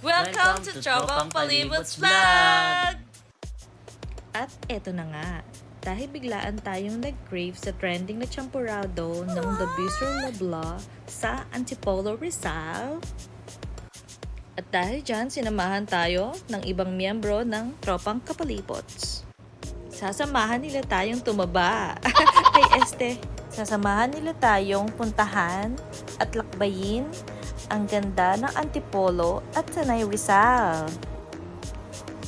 Welcome to Tropang Palibots Vlog! At eto na nga, dahil biglaan tayong nag-crave sa trending na champurado ng The Bistro Loblaw sa Antipolo, Rizal. At dahil dyan, sinamahan tayo ng ibang miyembro ng Tropang Kapalibots. Sasamahan nila tayong tumaba. Sasamahan nila tayong puntahan at lakbayin ang ganda ng Antipolo at Tanay Rizal.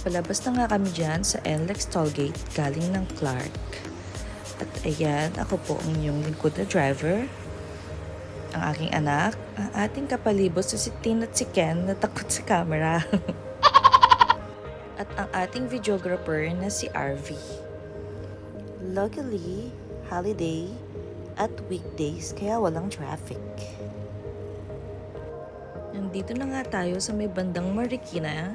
Palabas na nga kami dyan sa NLEX Tollgate galing ng Clark. At ayan, ako po ang inyong lingkod na driver. Ang aking anak, ang ating kapalibot sa si Tin at si Ken na takot sa camera. At ang ating videographer na si RV. Luckily, holiday at weekdays kaya walang traffic. Nandito na nga tayo sa may bandang Marikina.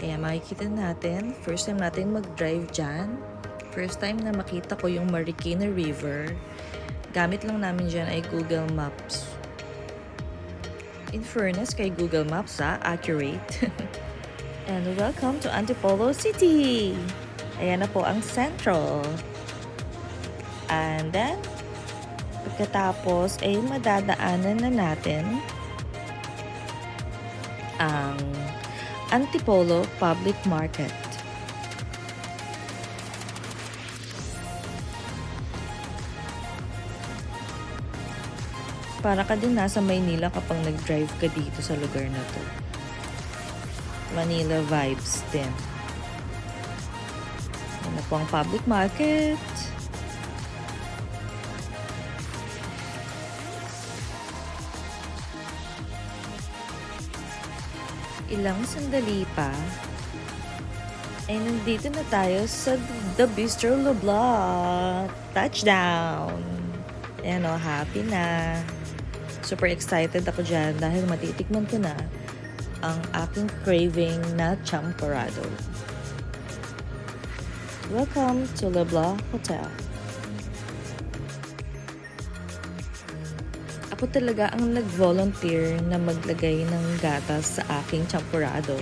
Kaya makikita natin, first time natin mag-drive dyan. First time na makita ko yung Marikina River. Gamit lang namin dyan ay Google Maps. In fairness kay Google Maps accurate. And welcome to Antipolo City! Ayan na po ang Central. And then, pagkatapos ay madadaanan na natin ang Antipolo Public Market. Para ka din nasa Maynila kapag nag-drive ka dito sa lugar na to. Manila vibes din. Yan na po ang public market. Ilang sandali pa ay nandito na tayo sa The Bistro Loblaw. Touchdown! Ayan o, happy na. Super excited ako dyan dahil matitikman ko na ang aking craving na champurrado. Welcome to Loblaw Hotel. Ako talaga ang nag-volunteer na maglagay ng gatas sa aking champurrado.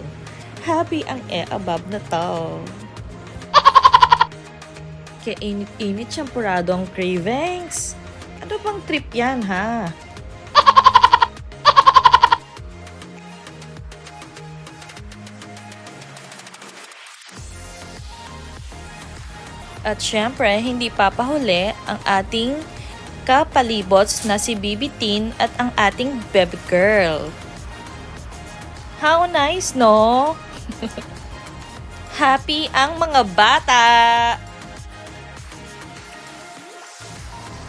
Happy ang above na to. Kaya init-init champurrado ang cravings. Ano bang trip yan, ha? At syempre, hindi papahuli ang ating kapalibots na si Bibi Tin at ang ating baby girl. How nice, no? Happy ang mga bata!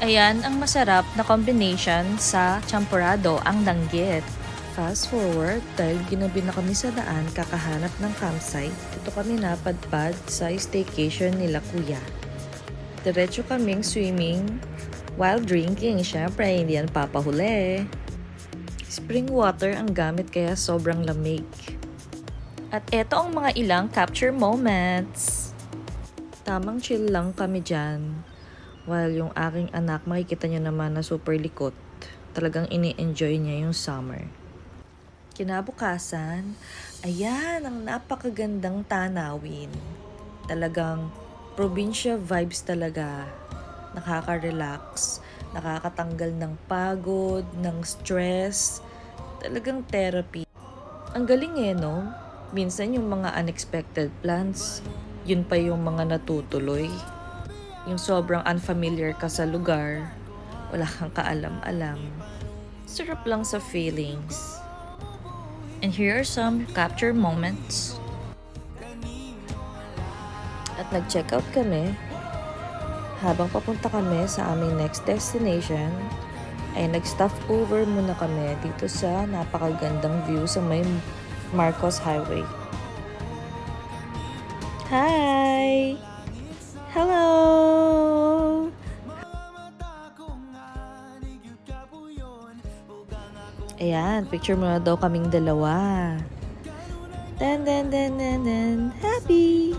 Ayan ang masarap na combination sa champurrado, ang danggit. Fast forward, dahil ginabi na kami sa daan kakahanap ng campsite, dito kami napadpad sa staycation nila kuya. Diretso kaming swimming while drinking. Syempre, hindi yan papahuli. Spring water ang gamit kaya sobrang lamig. At eto ang mga ilang capture moments. Tamang chill lang kami dyan. While yung aking anak, makikita nyo naman na super likot. Talagang ini-enjoy niya yung summer. Kinabukasan, ayan ang napakagandang tanawin. Talagang probinsya vibes talaga. Nakaka-relax, nakakatanggal ng pagod, ng stress. Talagang therapy. Ang galing no? Minsan yung mga unexpected plans, yun pa yung mga natutuloy. Yung sobrang unfamiliar ka sa lugar, wala kang kaalam-alam. Sarap lang sa feelings. And here are some capture moments. At nag-check out kami. Habang papunta kami sa aming next destination, ay nag-stop over muna kami dito sa napakagandang view sa may Marcos Highway. Hi! Hello! Ayan, picture muna daw kaming dalawa. Dan. Happy!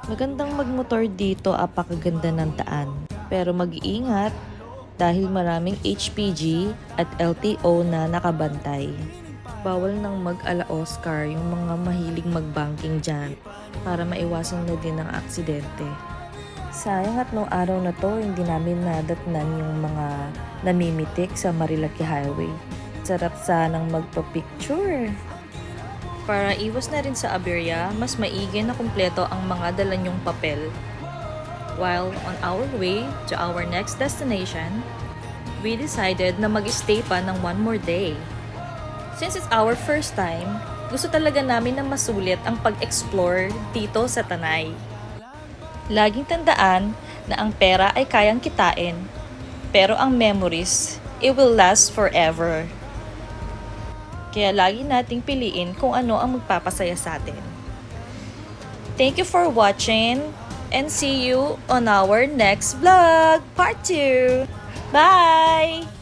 Magandang magmotor dito, apakaganda ng daan. Pero mag-iingat dahil maraming HPG at LTO na nakabantay. Bawal nang mag-ala Oscar yung mga mahilig mag-banking dyan para maiwasan na din ang aksidente. Sayang at nung araw na to, hindi namin nadatnan yung mga namimitik sa Marilaki Highway. Sarap sanang magpa-picture. Para iwas na rin sa aberya, mas maigi na kumpleto ang mga dala nyong papel. While on our way to our next destination, we decided na mag-stay pa ng one more day. Since it's our first time, gusto talaga namin na masulit ang pag-explore dito sa Tanay. Laging tandaan na ang pera ay kayang kitain, pero ang memories, it will last forever. Kaya lagi nating piliin kung ano ang magpapasaya sa atin. Thank you for watching and see you on our next vlog, part 2. Bye!